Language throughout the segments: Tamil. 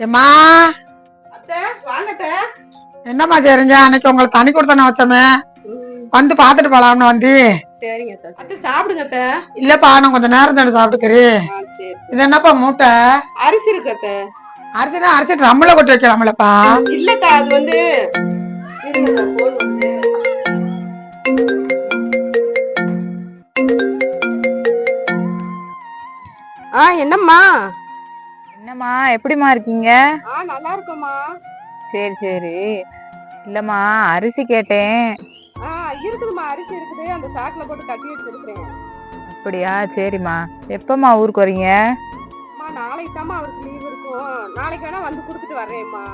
ஏம்மா அத்தை வாங்கத்த. என்னம்மா சரிங்க அன்னைக்கு உங்களுக்கு தனி கொடுத்தன வச்சோமே வந்து பாத்துட்டு போலாம்னு வந்து. சரிங்க அத்தை சாப்பிடுங்க அத்தை. இல்லப்பா நான் கொஞ்சம் நேரம் தண்ணி சாப்பிட்டுக்கிறி. சரி இது என்னப்பா மூட்டை அரிசி இருக்கு அத்தை. அரிசினா அரிசி ட்ரம்ல கொட்டி வைக்கலாம்லப்பா. இல்லக்கா அது வந்து என்னம்மா என்னம்மா எப்படிம்மா இருக்கீங்க? நல்லா இருக்கோம்மா. சரி சரி. இல்லம்மா அரிசி கேட்டேன். இருக்குதுமா அரிசி இருக்குது, அந்த சாக்குல போட்டு கட்டி வச்சிருக்கேன். அப்படியா? சரிம்மா. எப்பம்மா ஊருக்கு வரீங்க? நாளைக்கு தாம்மா அவருக்கு லீவ் இருக்கும், நாளைக்கு வேணா வந்து கொடுத்துட்டு வர்றேம்மா.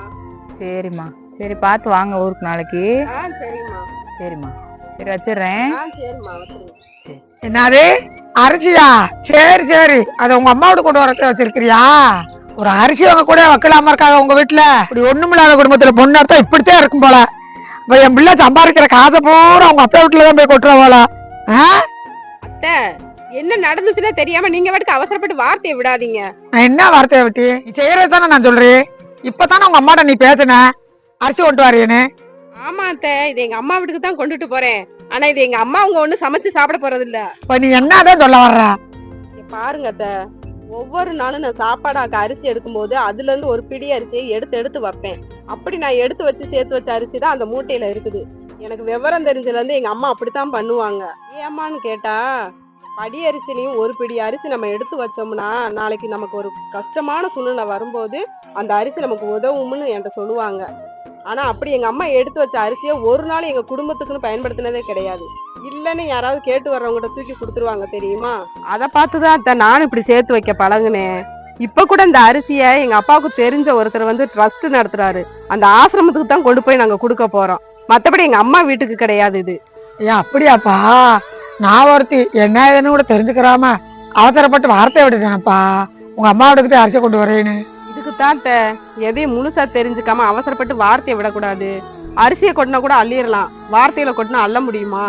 சரிம்மா சரி பார்த்து வாங்க ஊருக்கு நாளைக்கு. சரிம்மா சரிம்மா சரி வச்சிடுறேன். சரிம்மா. என்னது அரிசியா? சரி சரி அதை உங்க அம்மாவோட கொண்டு வர வச்சிருக்கிறியா? ஒரு அரிசி அவங்க கூட வைக்கலாம இருக்காங்க உங்க வீட்டுல? இப்படி ஒண்ணுமில்லாத குடும்பத்துல பொண்ணு அர்த்தம் இப்படித்தான் இருக்கும் போல. இப்ப என் பிள்ளை சம்பாதிக்கிற காசை பூரா அவங்க அப்பா வீட்டுலதான் போய் கொட்டுற போல. அத்தை என்ன நடந்துச்சுன்னா தெரியாம நீங்க வாட்டுக்கு அவசரப்பட்டு வார்த்தையை விடாதீங்க. நான் என்ன வார்த்தையை விட்டு நீ செய்யறது தானே நான் சொல்றேன். இப்பதானே உங்க அம்மாட்ட நீ பேசுன அரிசி கொண்டு வாரியேன்னு. ஆமா அத்தை இது எங்க அம்மா வீட்டுக்கு தான் கொண்டுட்டு போறேன். ஆனா இது எங்க அம்மா அவங்க ஒண்ணு சமைச்சு சாப்பிட போறது இல்ல. இப்ப நீ என்னதான் சொல்ல வர்ற? பாருங்க அத்தை, ஒவ்வொரு நாளும் நான் சாப்பாடாக்க அரிசி எடுக்கும் போது அதுல இருந்து ஒரு பிடி அரிசியை எடுத்து எடுத்து வைப்பேன். அப்படி நான் எடுத்து வச்சு சேர்த்து வச்ச அரிசி தான் அந்த மூட்டையில இருக்குது. எனக்கு விவரம் தெரிஞ்சதுல இருந்து எங்க அம்மா அப்படித்தான் பண்ணுவாங்க. ஏம்மான்னு கேட்டா, படி அரிசிலையும் ஒரு பிடி அரிசி நம்ம எடுத்து வச்சோம்னா நாளைக்கு நமக்கு ஒரு கஷ்டமான சூழ்நிலை வரும்போது அந்த அரிசி நமக்கு உதவும்னு என்கிட்ட சொல்லுவாங்க. ஆனா அப்படி எங்க அம்மா எடுத்து வச்ச அரிசியை ஒரு நாள் எங்க குடும்பத்துக்குன்னு பயன்படுத்தினதே கிடையாது. இல்லன்னு யாராவது கேட்டு வர்றவங்ககிட்ட தூக்கி கொடுத்துருவாங்க தெரியுமா? அதை பார்த்துதான் நானும் இப்படி சேர்த்து வைக்க பழகுனேன். இப்ப கூட இந்த அரிசிய எங்க அப்பாவுக்கு தெரிஞ்ச ஒருத்தர் வந்து ட்ரஸ்ட் நடத்துறாரு. அந்த ஆசிரமத்துக்கு தான் கொண்டு போய் நாங்க கொடுக்க போறோம். மத்தபடி எங்க அம்மா வீட்டுக்கு கிடையாது இது. ஏன் அப்படியாப்பா? நான் ஒருத்தி என்ன ஏதுன்னு கூட தெரிஞ்சுக்கிறாம அவசரப்பட்டு வார்த்தையை விட்டுட்டேனப்பா. உங்க அம்மா வீட்டுக்கு அரிசி கொண்டு வரேன்னு. இதுக்குத்தான் எதையும் முழுசா தெரிஞ்சுக்காம அவசரப்பட்டு வார்த்தையை விடக்கூடாது. அரிசியை கொட்டினா கூட அள்ளிடலாம், வார்த்தையில கொட்டினா அள்ள முடியுமா?